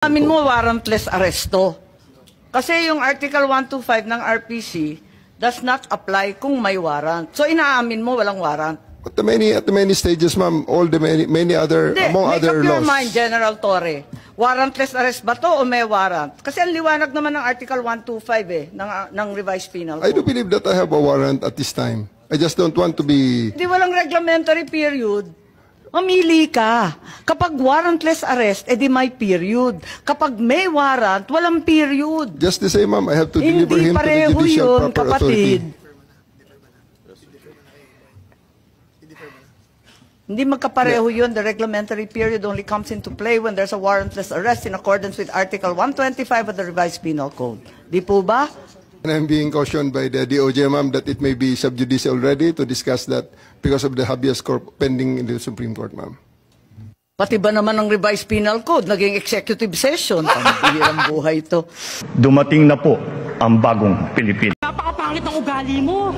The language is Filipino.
Amin mo warrantless arresto. Kasi yung Article 125 ng RPC does not apply kung may warrant. So inaamin mo walang warrant. At the many stages, ma'am, all the many other, Hindi, among other make up your laws. mind, General Torre. Warrantless arrest ba to o may warrant? Kasi ang liwanag naman ng Article 125 ng Revised Penal Code. I do believe that I have a warrant at this time. I just don't want to be... Hindi, walang reglementary period. Mamili ka. Kapag warrantless arrest, edi may period. Kapag may warrant, walang period. Just the same, ma'am, I have to deliver Hindi him to the pareho judicial yun, proper authority. kapatid. Hindi magkapareho yun. The reglementary period only comes into play when there's a warrantless arrest in accordance with Article 125 of the Revised Penal Code. Di po ba? And I'm being cautioned by the DOJ, ma'am, that it may be sub judice already to discuss that because of the habeas corpus pending in the Supreme Court, ma'am. Pati ba naman ang Revised Penal Code, naging executive session? Pambihirang buhay ito. Dumating na po ang bagong Pilipinas. Napakapangit ng ugali mo.